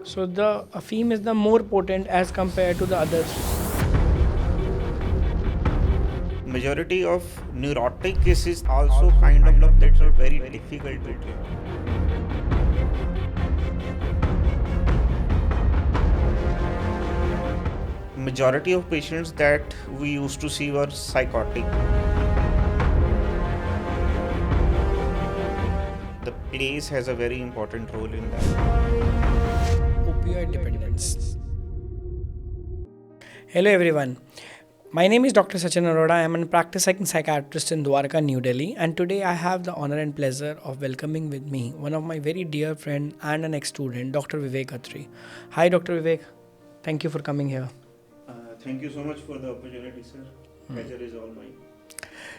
So the afim is the more potent as compared to the others. Majority of neurotic cases also kind of that are very difficult to treat. Majority of patients that we used to see were psychotic. The place has a very important role in that. Opioid dependence. Hello everyone. My name is Dr. Sachin Arora. I am a practicing psychiatrist in Dwarka, New Delhi, and today I have the honor and pleasure of welcoming with me one of my very dear friend and an ex-student, Dr. Vivek Attri. Hi Dr. Vivek. Thank you for coming here. Thank you so much for the opportunity, sir. Pleasure is all mine.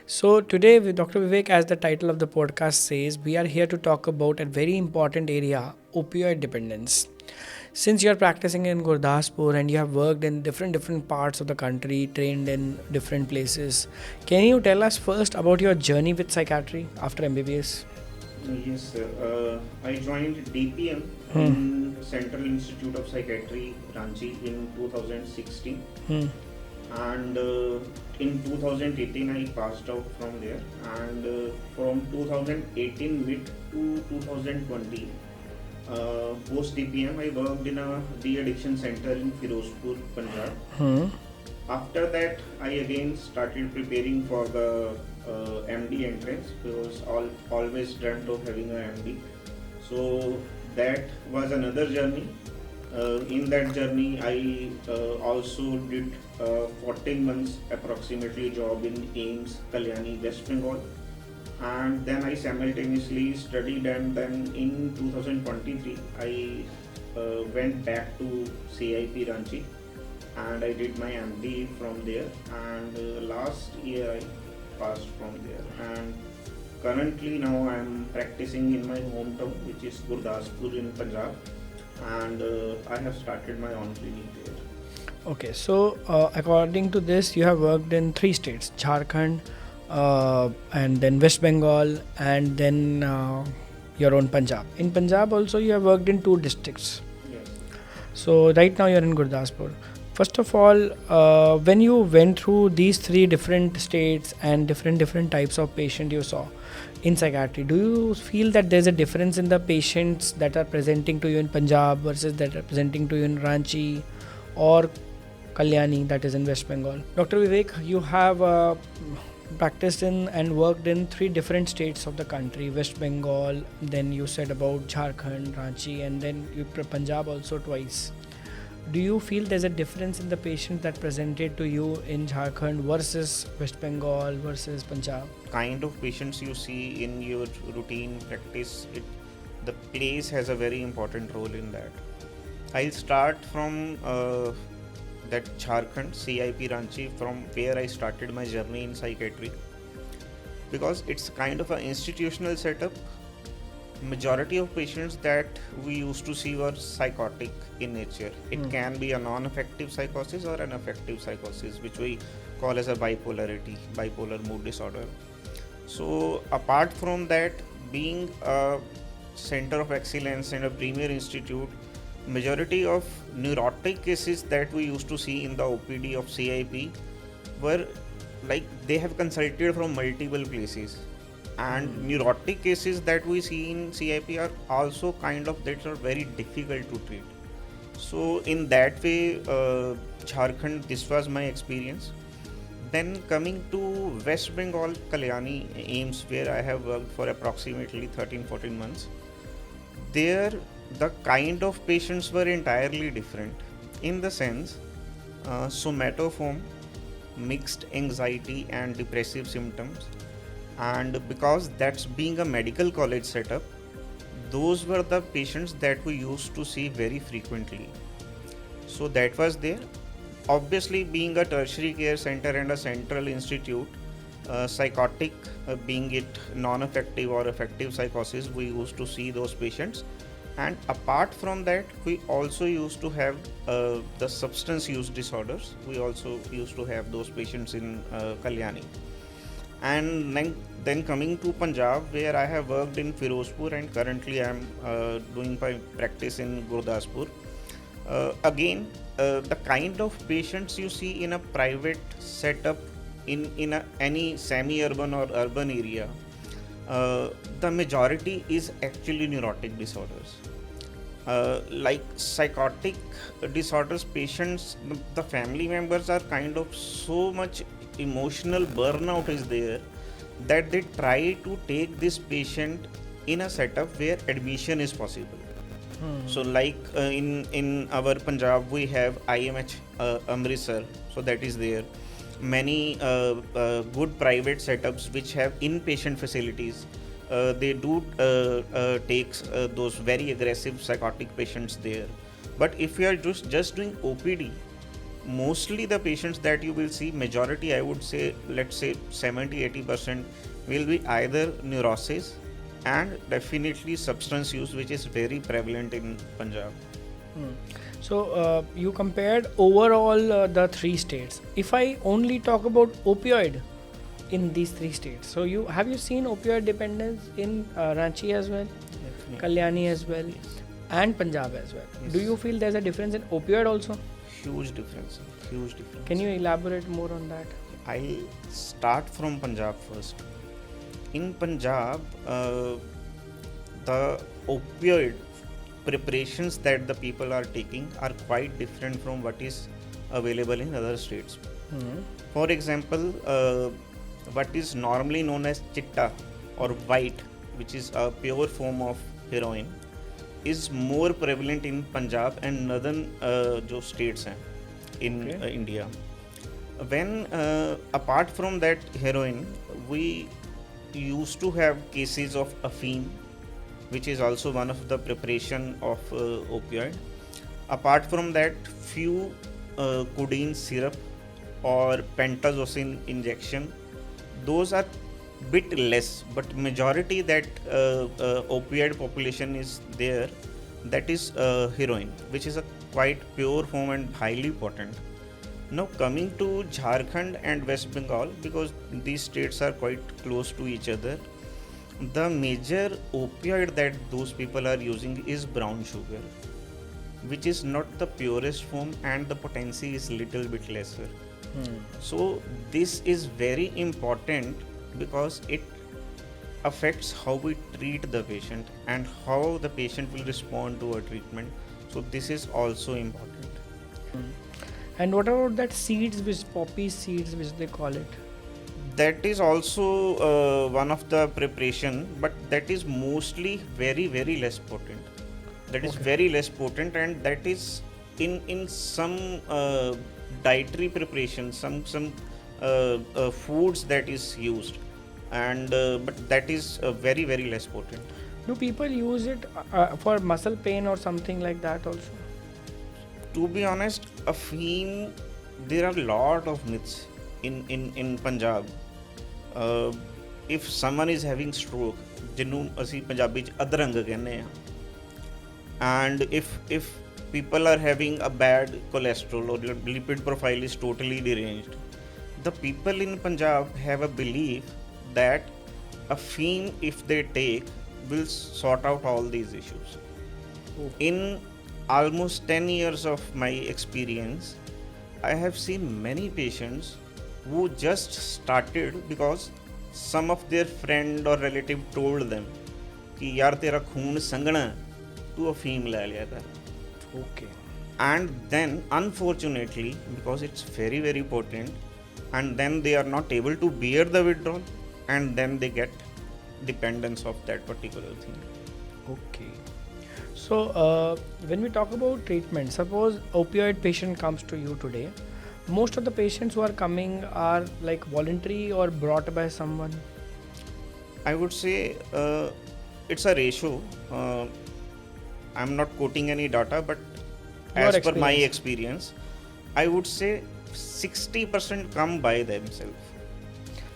So today with Dr. Vivek, as the title of the podcast says, we are here to talk about a very important area, opioid dependence. Since you are practicing in Gurdaspur and you have worked in different parts of the country, trained in different places, can you tell us first about your journey with psychiatry after MBBS? Yes, sir. I joined DPM in Central Institute of Psychiatry, Ranchi in 2016. And in 2018 I passed out from there, and from 2018 mid to 2020 post DPM I worked in a de-addiction center in Firozpur, Punjab. After that I again started preparing for the MD entrance, because always dreamt of having a MD. So that was another journey. In that journey I also did 14 months approximately job in AIMS, Kalyani, West Bengal, and then I simultaneously studied, and then in 2023 I went back to CIP Ranchi and I did my MD from there, and last year I passed from there, and currently now I am practicing in my hometown, which is Gurdaspur in Punjab, and I have started my own clinic there. Okay, so according to this, you have worked in 3 states, Jharkhand, and then West Bengal, and then your own Punjab. In Punjab also you have worked in 2 districts. Yes. So right now you're in Gurdaspur. First of all, when you went through these 3 different states and different types of patient you saw in psychiatry, do you feel that there's a difference in the patients that are presenting to you in Punjab versus that are presenting to you in Ranchi or Kalyani, that is in West Bengal? Dr. Vivek, you have practiced in and worked in 3 different states of the country, West Bengal, then you said about Jharkhand, Ranchi, and then you Punjab also twice. Do you feel there's a difference in the patient that presented to you in Jharkhand versus West Bengal versus Punjab? Kind of patients you see in your routine practice, the place has a very important role in that. I'll start from that Jharkhand, CIP Ranchi, from where I started my journey in psychiatry, because it's kind of an institutional setup. Majority of patients that we used to see were psychotic in nature. It can be a non-affective psychosis or an affective psychosis, which we call as a bipolar mood disorder. So apart from that, being a center of excellence and a premier institute, majority of neurotic cases that we used to see in the OPD of CIP were like they have consulted from multiple places, and neurotic cases that we see in CIP are also kind of that are very difficult to treat. So in that way, Jharkhand, this was my experience. Then coming to West Bengal, Kalyani, AIMS, where I have worked for approximately 13-14 months, there the kind of patients were entirely different, in the sense somatoform, mixed anxiety and depressive symptoms, and because that's being a medical college setup, those were the patients that we used to see very frequently. So that was there. Obviously, being a tertiary care center and a central institute, psychotic, being it non-affective or affective psychosis, we used to see those patients. And apart from that, we also used to have the substance use disorders. We also used to have those patients in Kalyani. And then coming to Punjab, where I have worked in Firozpur, and currently I am doing my practice in Gurdaspur. Again, the kind of patients you see in a private setup in any semi-urban or urban area, the majority is actually neurotic disorders. Like psychotic disorders patients, the family members are kind of so much emotional burnout is there that they try to take this patient in a setup where admission is possible. So like in our Punjab we have IMH Amritsar, so that is there. Many good private setups which have inpatient facilities, they do takes those very aggressive psychotic patients there. But if you are just doing OPD, mostly the patients that you will see, majority I would say, let's say 70-80% will be either neurosis and definitely substance use, which is very prevalent in Punjab. So you compared overall the three states. If I only talk about opioid in these three states, so you seen opioid dependence in Ranchi as well, Definitely. Kalyani as well, Yes. and Punjab as well. Yes. Do you feel there's a difference in opioid also? Huge difference. Huge difference. Can you elaborate more on that? I'll start from Punjab first. In Punjab, the opioid preparations that the people are taking are quite different from what is available in other states. For example, what is normally known as chitta or white, which is a pure form of heroin, is more prevalent in Punjab and northern जो states हैं in India. When apart from that heroin, we used to have cases of afim, which is also one of the preparation of opioid. Apart from that, few codeine syrup or pentazocine injection, those are bit less, but majority that opioid population is there, that is heroin, which is a quite pure form and highly potent. Now coming to Jharkhand and West Bengal, because these states are quite close to each other, the major opioid that those people are using is brown sugar, which is not the purest form and the potency is little bit lesser. So this is very important because it affects how we treat the patient and how the patient will respond to a treatment. So this is also important. And what about that seeds, which poppy seeds, which they call it? That is also one of the preparation, but that is mostly very less potent. That is very less potent, and that is in some dietary preparation, some foods that is used, and but that is very less potent. Do people use it for muscle pain or something like that also? To be honest, afim, there are a lot of myths in Punjab. If someone is having stroke, ਜਿਹਨੂੰ ਅਸੀਂ ਪੰਜਾਬੀ ਚ ਅਧਰੰਗ ਕਹਿੰਦੇ ਆ, and if people are having a bad cholesterol or lipid profile is totally deranged, the people in Punjab have a belief that afim, if they take, will sort out all these issues. In almost 10 years of my experience, I have seen many patients who just started because some of their friend or relative told them कि यार तेरा खून संघना तू अफीम ले लिया कर. Okay. And then unfortunately, because it's very potent, and then they are not able to bear the withdrawal, and then they get dependence of that particular thing. Okay. So when we talk about treatment, suppose opioid patient comes to you today, most of the patients who are coming are like voluntary or brought by someone? I would say it's a ratio. I'm not quoting any data, but Your as per my experience. experience, I would say 60% come by themselves.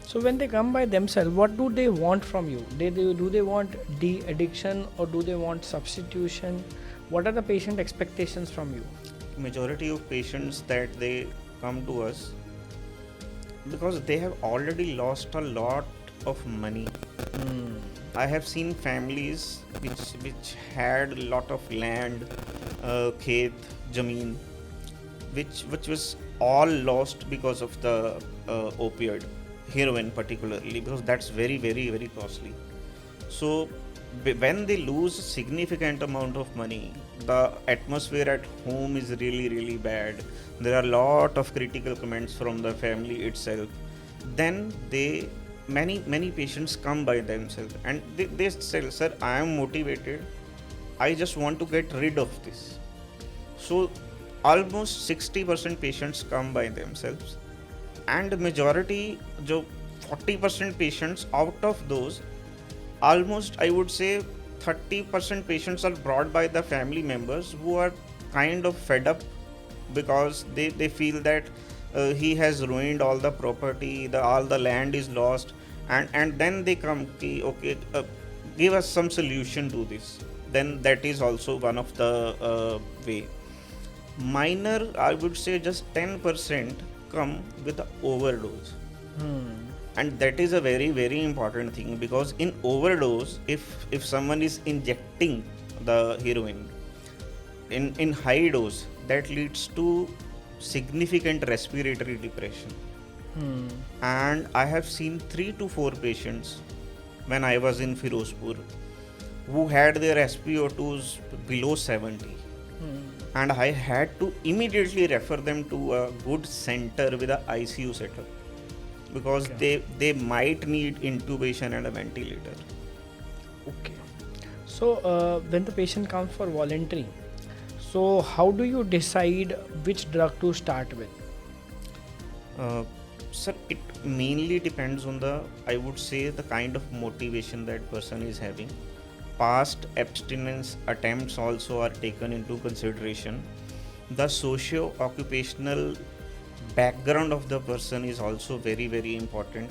So when they come by themselves, what do they want from you? Do they want de-addiction or do they want substitution? What are the patient expectations from you? Majority of patients that they come to us because they have already lost a lot of money. I have seen families which had a lot of land, khet, jameen, which was all lost because of the opioid, heroin particularly, because that's very very very costly. So when they lose significant amount of money, the atmosphere at home is really really bad. There are a lot of critical comments from the family itself. Then many patients come by themselves and they say, sir, I am motivated, I just want to get rid of this. So almost 60% patients come by themselves, and majority जो 40% patients, out of those, almost I would say 30% patients are brought by the family members who are kind of fed up because they feel that he has ruined all the property, all the land is lost, and then they come ki, okay, give us some solution to this. Then that is also one of the way. Minor, I would say just 10% come with the overdose. And that is a very very important thing, because in overdose, if someone is injecting the heroin in high dose, that leads to significant respiratory depression. And I have seen 3 to 4 patients when I was in Firozpur who had their SpO2s below 70. And I had to immediately refer them to a good center with a ICU setup, because they might need intubation and a ventilator. Okay. So when the patient comes for voluntary, so how do you decide which drug to start with? Sir, it mainly depends on the, I would say, the kind of motivation that person is having. Past abstinence attempts also are taken into consideration. The socio-occupational background of the person is also very very important.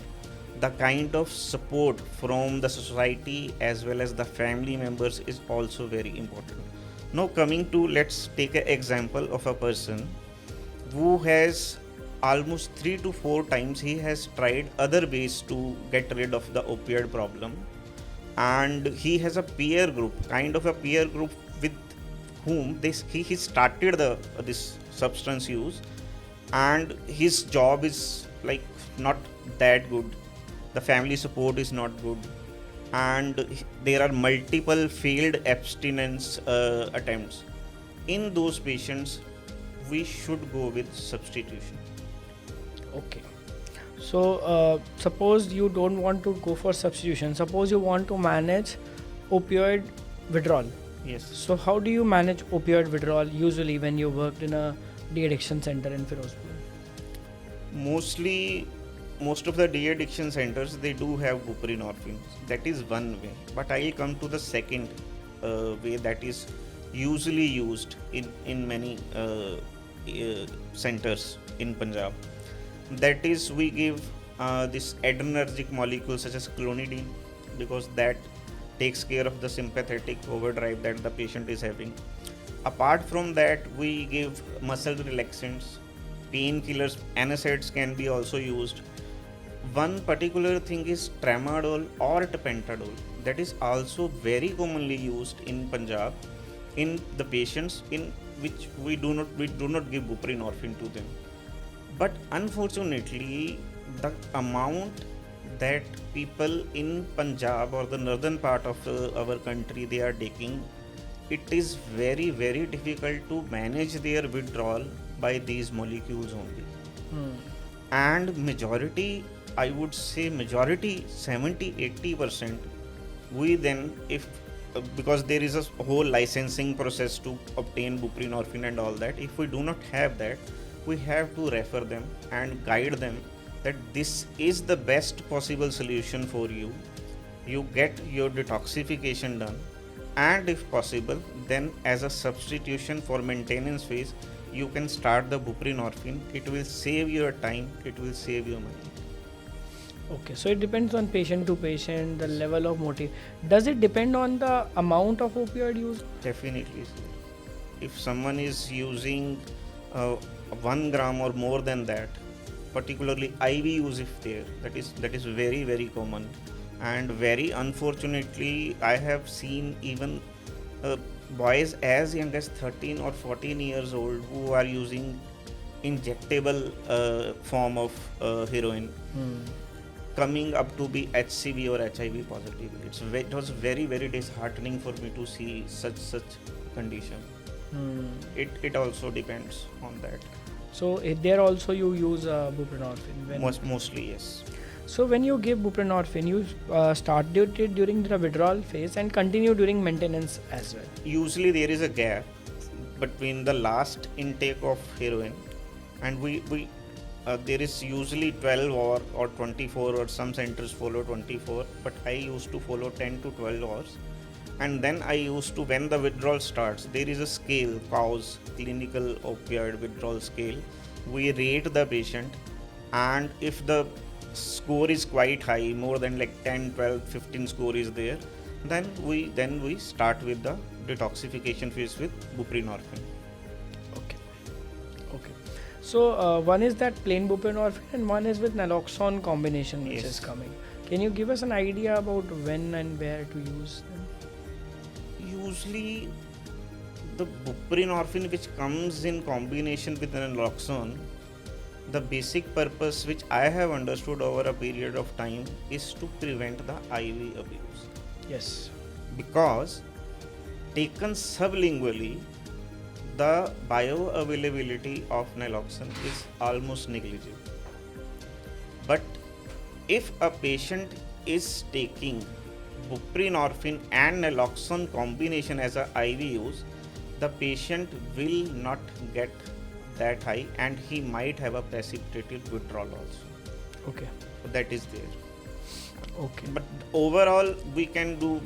The kind of support from the society as well as the family members is also very important. Now coming to, let's take an example of a person who has almost 3 to 4 times he has tried other ways to get rid of the opioid problem, and he has a peer group, kind of a peer group with whom he started this substance use, and his job is like not that good, the family support is not good, and there are multiple failed abstinence attempts. In those patients, we should go with substitution. Okay. So suppose you don't want to go for substitution, suppose you want to manage opioid withdrawal. Yes. So how do you manage opioid withdrawal usually when you worked in a de-addiction center in Firozpur? Most of the de-addiction centers, they do have buprenorphine. That is one way, but I'll come to the second way that is usually used in many centers in Punjab. That is, we give this adrenergic molecule such as clonidine, because that takes care of the sympathetic overdrive that the patient is having. Apart from that, we give muscle relaxants, painkillers, NSAIDs can be also used. One particular thing is tramadol or tapentadol, that is also very commonly used in Punjab in the patients in which we do not give buprenorphine to them. But unfortunately, the amount that people in Punjab or the northern part of our country they are taking, it is very very difficult to manage their withdrawal by these molecules only. And majority, I would say majority 70-80%, we then, if because there is a whole licensing process to obtain buprenorphine and all that, if we do not have that, we have to refer them and guide them that this is the best possible solution for you. You get your detoxification done, and if possible, then as a substitution for maintenance phase, you can start the buprenorphine. It will save your time, it will save your money. Okay, so it depends on patient to patient, the level of motive. Does it depend on the amount of opioid used? Definitely, sir. If someone is using 1 gram or more than that, particularly IV use if there, that is very very common. And very unfortunately, I have seen even boys as young as 13 or 14 years old who are using injectable form of heroin, coming up to be HCV or HIV positive. It was very very disheartening for me to see such condition. It also depends on that. So there also you use buprenorphine. Mostly yes. So when you give buprenorphine, you started it during the withdrawal phase and continue during maintenance as well. Usually there is a gap between the last intake of heroin, and we there is usually 12 or 24, or some centers follow 24, but I used to follow 10 to 12 hours. And then I used to, when the withdrawal starts, there is a scale, COWS, clinical opioid withdrawal scale. We rate the patient, and if the score is quite high, more than like 10, 12, 15 score is there, then we start with the detoxification phase with buprenorphine. Okay. So one is that plain buprenorphine and one is with naloxone combination which is coming. Can you give us an idea about when and where to use them? Usually the buprenorphine which comes in combination with naloxone, the basic purpose which I have understood over a period of time is to prevent the IV abuse. Yes. Because taken sublingually, the bioavailability of naloxone is almost negligible. But if a patient is taking buprenorphine and naloxone combination as a IV use, the patient will not get that high, and he might have a precipitated withdrawal also. Okay. So that is there. Okay. But overall, we can do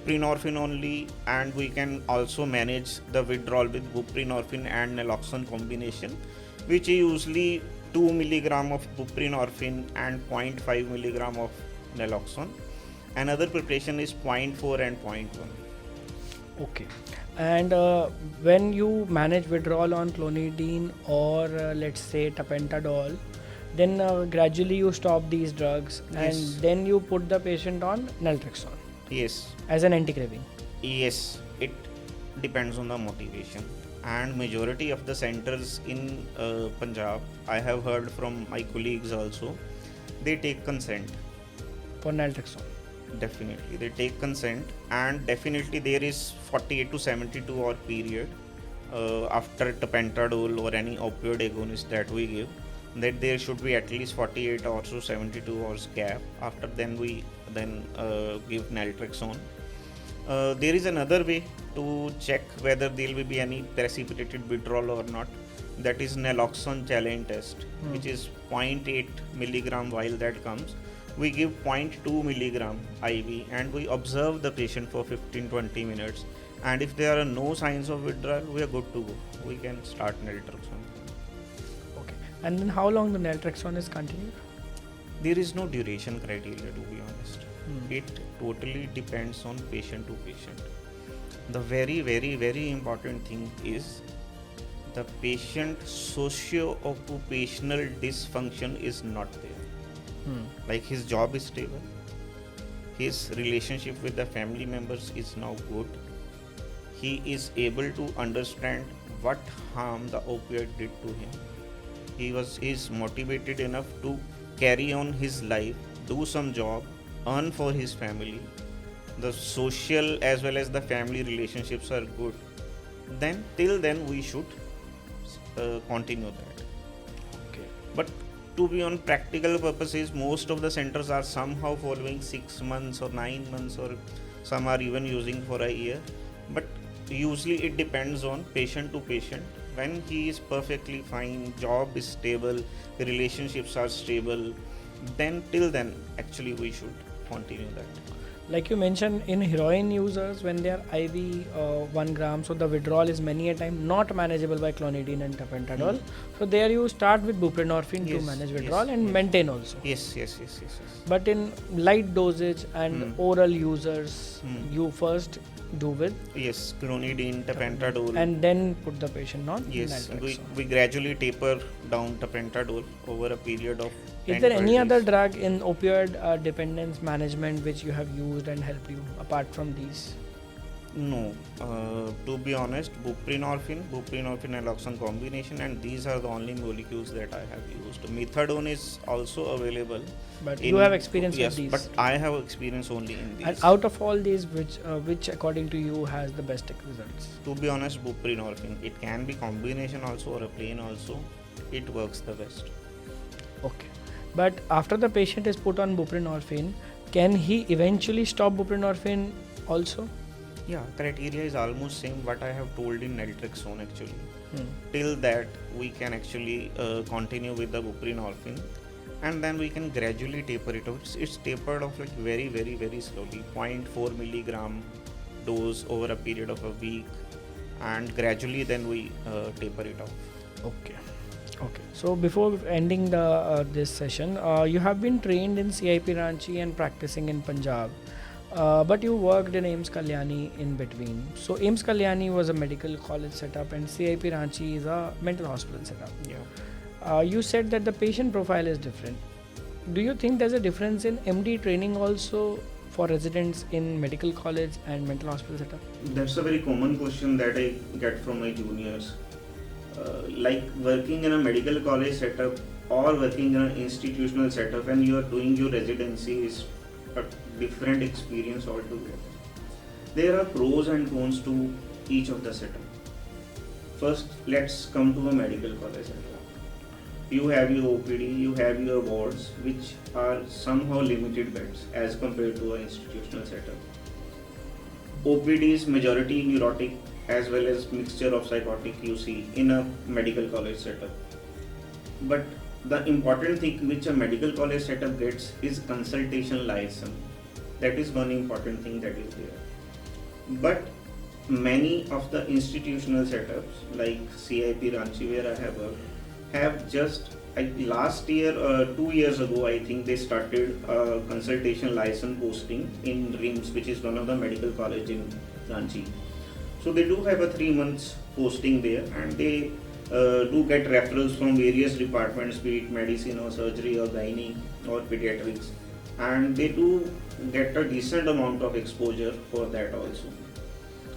buprenorphine only, and we can also manage the withdrawal with buprenorphine and naloxone combination, which is usually 2 milligram of buprenorphine and 0.5 milligram of naloxone. Another preparation is 0.4 and 0.1. Okay. And when you manage withdrawal on clonidine or let's say tapentadol, then gradually you stop these drugs and then you put the patient on naltrexone. Yes. As an anti-craving. Yes, it depends on the motivation. And majority of the centers in Punjab, I have heard from my colleagues also, they take consent. For naltrexone. Definitely, they take consent, and definitely there is 48 to 72 hour period after tapentadol or any opioid agonist that we give, that there should be at least 48 hours to 72 hours gap. After then we give naltrexone. There is another way to check whether there will be any precipitated withdrawal or not. That is naloxone challenge test, which is 0.8 milligram while that comes. We give 0.2 milligram IV and we observe the patient for 15-20 minutes. And if there are no signs of withdrawal, we are good to go. We can start naltrexone. Okay. And then how long the naltrexone is continued? There is no duration criteria, to be honest. It totally depends on patient to patient. The very, very, very important thing is the patient socio-occupational dysfunction is not there. Like his job is stable, his relationship with the family members is now good, he is able to understand what harm the opioid did to him, he is motivated enough to carry on his life, do some job, earn for his family, the social as well as the family relationships are good, then till then we should continue that. Okay. But to be on practical purposes, most of the centers are somehow following 6 months or 9 months, or some are even using for a year. But usually it depends on patient to patient. When he is perfectly fine, job is stable, relationships are stable, then till then actually we should continue that. Like you mentioned, in heroin users, when they are IV 1 gram, so the withdrawal is many a time not manageable by clonidine and tapentadol. So there you start with buprenorphine to manage withdrawal and maintain also. Yes. But in light dosage and oral users, you first do with? Yes, clonidine, tapentadol. And then put the patient on yes, naltrexone. we gradually taper down tapentadol over a period of 10 Is there 12 any days. other drug in opioid dependence management which you have used and helped you apart from these? No, to be honest, buprenorphine naloxone combination, and these are the only molecules that I have used. Methadone is also available. But you have experience yes, with these. but I have experience only in these. And out of all these, which according to you has the best results? To be honest, buprenorphine. It can be combination also or a plain also. It works the best. Okay. But after the patient is put on buprenorphine, can he eventually stop buprenorphine also? Yeah, criteria is almost same what I have told in naltrexone actually. Till that we can actually continue with the buprenorphine, and then we can gradually taper it off. It's tapered off like very slowly, 0.4 milligram dose over a period of a week, and gradually then we taper it off. Okay. So before ending the this session, you have been trained in CIP Ranchi and practicing in Punjab. But you worked in AIMS Kalyani in between. So AIMS Kalyani was a medical college setup and CIP Ranchi is a mental hospital setup. Yeah. You said that the patient profile is different. Do you think there's a difference in MD training also for residents in medical college and mental hospital setup? That's a very common question that I get from my juniors. Like working in a medical college setup or working in an institutional setup, and you are doing your residency is a different experience altogether. There are pros and cons to each of the setup. First, let's come to a medical college setup. You have your OPD, you have your wards, which are somehow limited beds as compared to an institutional setup. OPD is majority neurotic as well as mixture of psychotic you see in a medical college setup. But the important thing which a medical college setup gets is consultation license. That is one important thing that is there. But many of the institutional setups like CIP Ranchi where I have worked have just last year, 2 years ago I think they started a consultation license posting in RIMS, which is one of the medical college in Ranchi. So they do have a 3 months posting there, and they do get referrals from various departments, be it medicine or surgery or gynae or pediatrics, and they do get a decent amount of exposure for that also.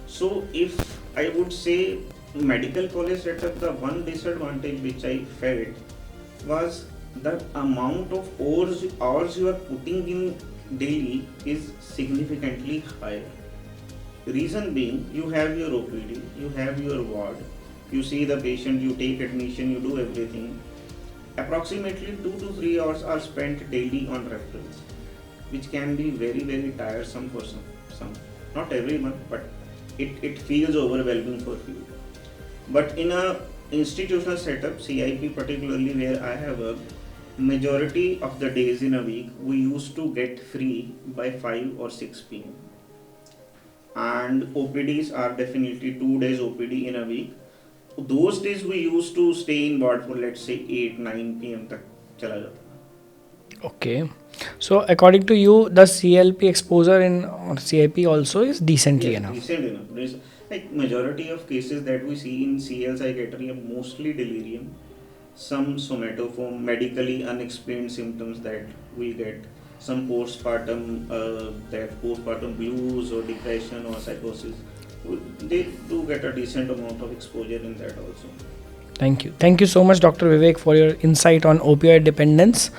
So if I would say medical college setup, the one disadvantage which I felt was the amount of hours you are putting in daily is significantly higher. Reason being, you have your OPD, you have your ward, you see the patient, you take admission, you do everything. Approximately 2 to 3 hours are spent daily on referrals, which can be very tiresome for some. Not everyone, but it feels overwhelming for few. But in a institutional setup, CIP particularly where I have worked, majority of the days in a week we used to get free by 5 or 6 p.m. and OPDs are definitely 2 days OPD in a week. Those days we used to stay in ward for let's say 8-9 p.m. tak chala jata. Okay. So according to you, the CLP exposure in CIP also is decently enough? Decent enough. There's, like majority of cases that we see in CL psychiatry are mostly delirium, some somatoform, medically unexplained symptoms that we get, some postpartum blues or depression or psychosis. They do get a decent amount of exposure in that also. Thank you so much, Dr. Vivek, for your insight on opioid dependence.